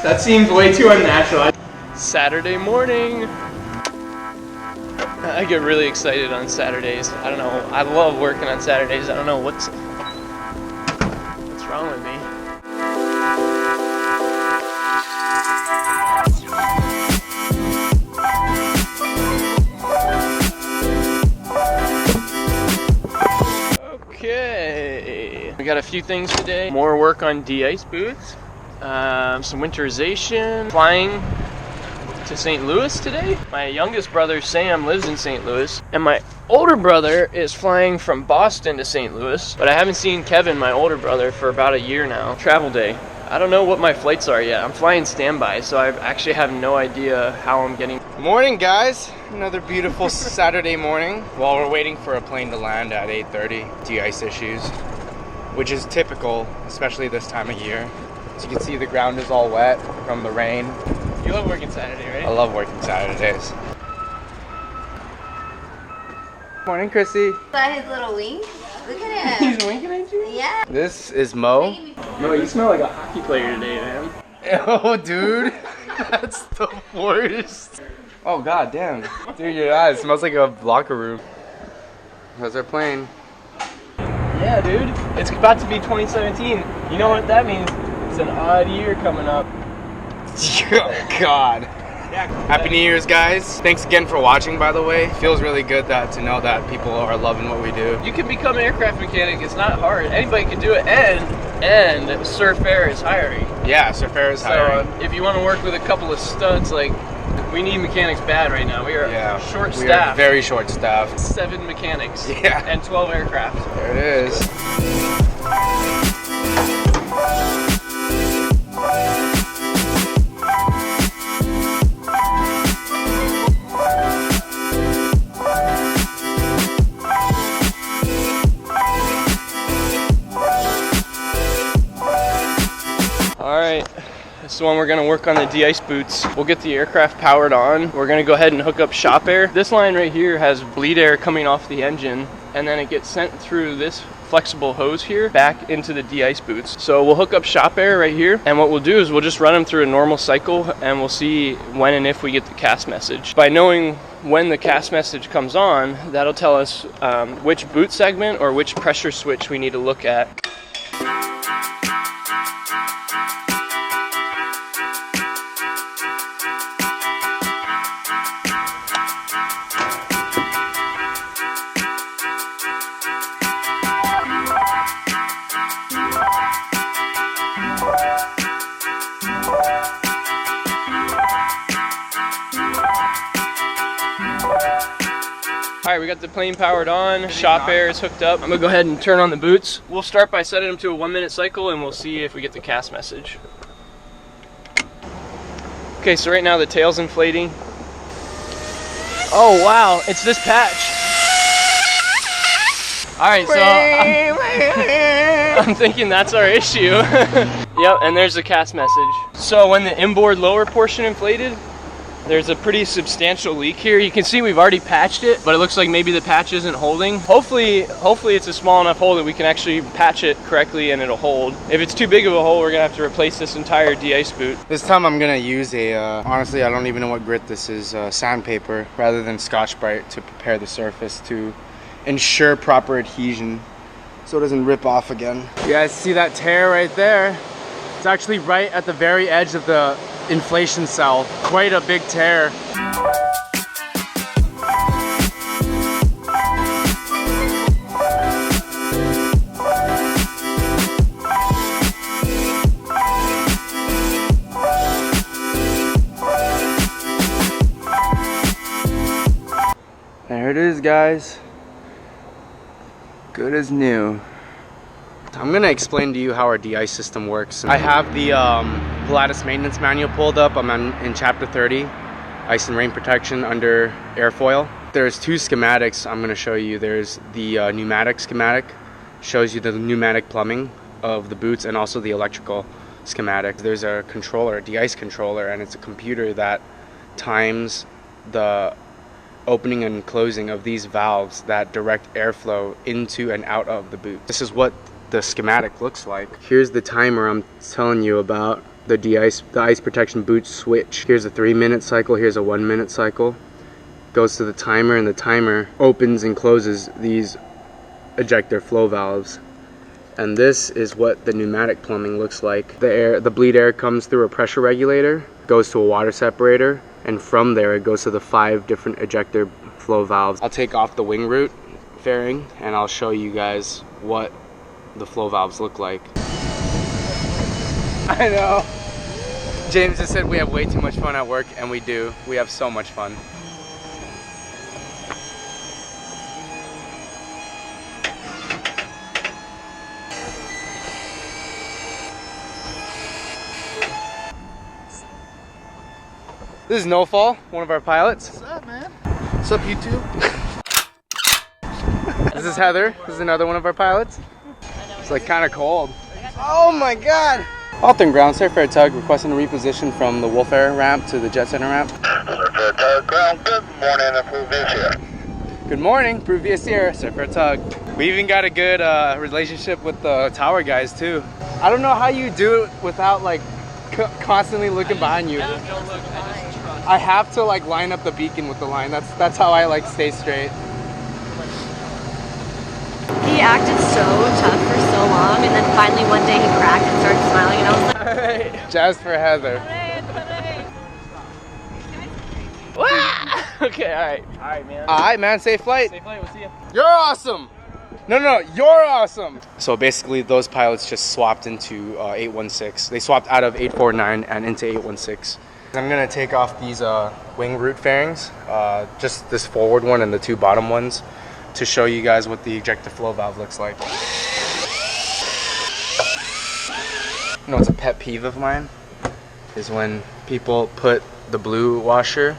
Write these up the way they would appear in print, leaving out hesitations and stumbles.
That seems way too unnatural. Saturday morning. I get really excited on Saturdays. I don't know. I love working on Saturdays. I don't know what's wrong with me. Okay. We got a few things today. More work on de-ice boots. Some winterization. Flying to St. Louis today. My youngest brother Sam lives in St. Louis, and my older brother is flying from Boston to St. Louis, but I haven't seen Kevin, my older brother, for about a year now. Travel day. I don't know what my flights are yet. I'm flying standby, so I actually have no idea how I'm getting. Morning, guys. Another beautiful Saturday morning. While we're waiting for a plane to land at 8:30, de-ice issues, which is typical, especially this time of year. As you can see, the ground is all wet from the rain. You love working Saturday, right? I love working Saturdays. Morning, Chrissy. Got his little wink. Look at him. He's winking at you? Yeah. This is Mo. No, you smell like a hockey player today, man. Oh, dude. That's the worst. Oh, god damn. Dude, your eyes. It smells like a locker room. How's our plane? Yeah, dude. It's about to be 2017. You know what that means? It's an odd year coming up. Oh, God. Happy New Year's, guys. Thanks again for watching, by the way. Feels really good to know that people are loving what we do. You can become an aircraft mechanic. It's not hard. Anybody can do it, and Surf Air is hiring. Yeah, Surf Air is hiring. So if you want to work with a couple of studs, like, we need mechanics bad right now. We are short staffed. We are very short staffed. 7 mechanics. Yeah. And 12 aircraft. There it is. Alright, this is the one we're going to work on the de-ice boots. We'll get the aircraft powered on. We're going to go ahead and hook up shop air. This line right here has bleed air coming off the engine, and then it gets sent through this flexible hose here back into the de-ice boots. So we'll hook up shop air right here, and what we'll do is we'll just run them through a normal cycle, and we'll see when and if we get the CAS message. By knowing when the CAS message comes on, that'll tell us which boot segment or which pressure switch we need to look at. All right, we got the plane powered on, shop air is hooked up. I'm gonna go ahead and turn on the boots. We'll start by setting them to a 1-minute cycle, and we'll see if we get the CAS message. Okay, so right now the tail's inflating. Oh wow, it's this patch. All right, so I'm thinking that's our issue. Yep, and there's the CAS message. So when the inboard lower portion inflated, there's a pretty substantial leak here. You can see we've already patched it, but it looks like maybe the patch isn't holding. Hopefully it's a small enough hole that we can actually patch it correctly and it'll hold. If it's too big of a hole, we're gonna have to replace this entire de-ice boot. This time I'm gonna use honestly, I don't even know what grit this is, sandpaper rather than Scotch-Brite to prepare the surface to ensure proper adhesion so it doesn't rip off again. You guys see that tear right there? It's actually right at the very edge of the inflation cell. Quite a big tear. There it is, guys. Good as new. I'm gonna explain to you how our de-ice system works. I have the Pilatus maintenance manual pulled up. I'm in chapter 30, ice and rain protection under airfoil. There's 2 schematics I'm gonna show you. There's the pneumatic schematic, shows you the pneumatic plumbing of the boots, and also the electrical schematic. There's a controller, a de-ice controller, and it's a computer that times the opening and closing of these valves that direct airflow into and out of the boot. This is what the schematic looks like. Here's the timer I'm telling you about. the ice protection boot switch. Here's a 3-minute cycle, here's a 1-minute cycle. Goes to the timer, and the timer opens and closes these ejector flow valves. And this is what the pneumatic plumbing looks like. The bleed air comes through a pressure regulator, goes to a water separator, and from there it goes to the 5 different ejector flow valves. I'll take off the wing root fairing and I'll show you guys what the flow valves look like. I know. James just said we have way too much fun at work, and we do. We have so much fun. This is No Fall, one of our pilots. What's up, man? What's up, YouTube? This is Heather. This is another one of our pilots. It's like kind of cold. Oh my God! Alton ground, Surfair Tug requesting a reposition from the Wolf Air ramp to the Jet Center ramp. Surfair Tug ground, good morning, Approved here. Good morning, Pruvia Sierra, Surfair Tug. We even got a good relationship with the tower guys too. I don't know how you do it without like constantly looking behind you. I have to like line up the beacon with the line. That's how I like stay straight. He acted so tough for so long, and then finally one day he cracked and started smiling, and I was like, Just for Heather. Okay, alright, man. Alright, man, safe flight. Safe flight, we'll see you. You're awesome. No, you're awesome. So basically, those pilots just swapped into 816. They swapped out of 849 and into 816. I'm gonna take off these wing root fairings, just this forward one and the 2 bottom ones, to show you guys what the ejector flow valve looks like. You know, it's a pet peeve of mine is when people put the blue washer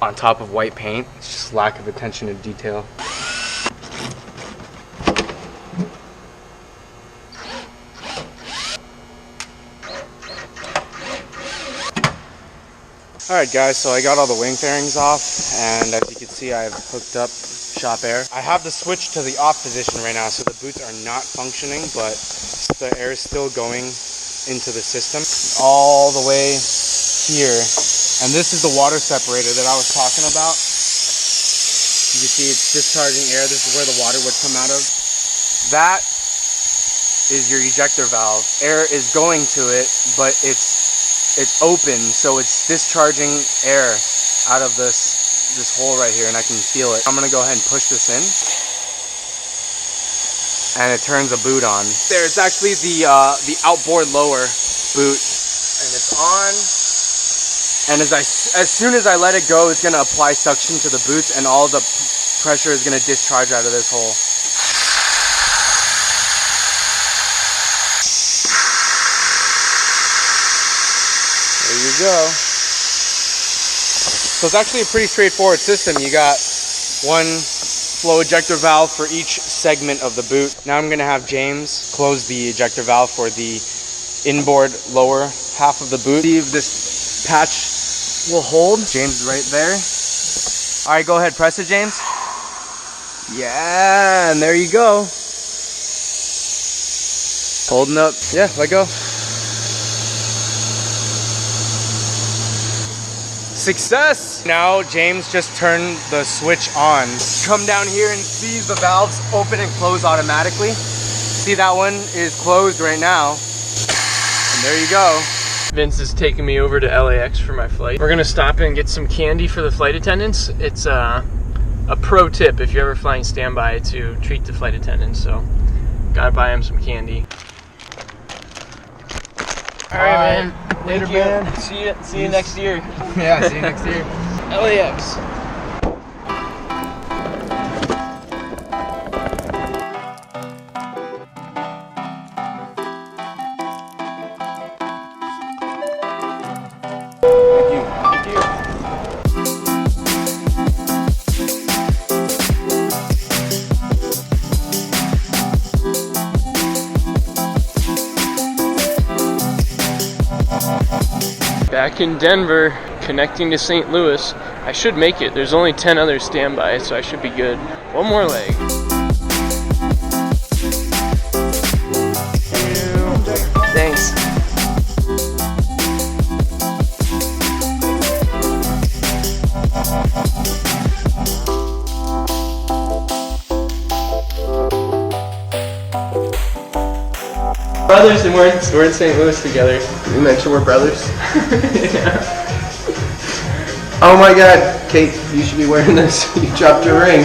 on top of white paint. It's just lack of attention to detail. Alright guys, so I got all the wing fairings off, and as you can see I've hooked up shop air. I have the switch to the off position right now, so the boots are not functioning, but the air is still going into the system all the way here. And this is the water separator that I was talking about. You can see it's discharging air. This is where the water would come out of. That is your ejector valve. Air is going to it, but it's open, so it's discharging air out of this hole right here, and I can feel it. I'm gonna go ahead and push this in, and it turns a boot on. There, it's actually the outboard lower boot, and it's on. And as soon as I let it go, it's gonna apply suction to the boots, and all the pressure is gonna discharge out of this hole. There you go. So it's actually a pretty straightforward system. You got one flow ejector valve for each segment of the boot. Now I'm gonna have James close the ejector valve for the inboard lower half of the boot. See if this patch will hold. James is right there. All right, go ahead, press it, James. Yeah, and there you go. Holding up. Yeah, let go. Success! Now James just turned the switch on. Come down here and see the valves open and close automatically. See, that one is closed right now. And there you go. Vince is taking me over to LAX for my flight. We're gonna stop and get some candy for the flight attendants. It's a pro tip if you're ever flying standby to treat the flight attendants, so gotta buy him some candy. All right, man. Later, Thank you. man. See you next year. Yeah, see you next year. LAX. Thank you. Back in Denver, connecting to St. Louis. I should make it. There's only 10 others standby, so I should be good. One more leg. Thanks. Brothers, and we're in St. Louis together. You mentioned we're brothers. Yeah. Oh my God, Kate, you should be wearing this. You dropped your ring.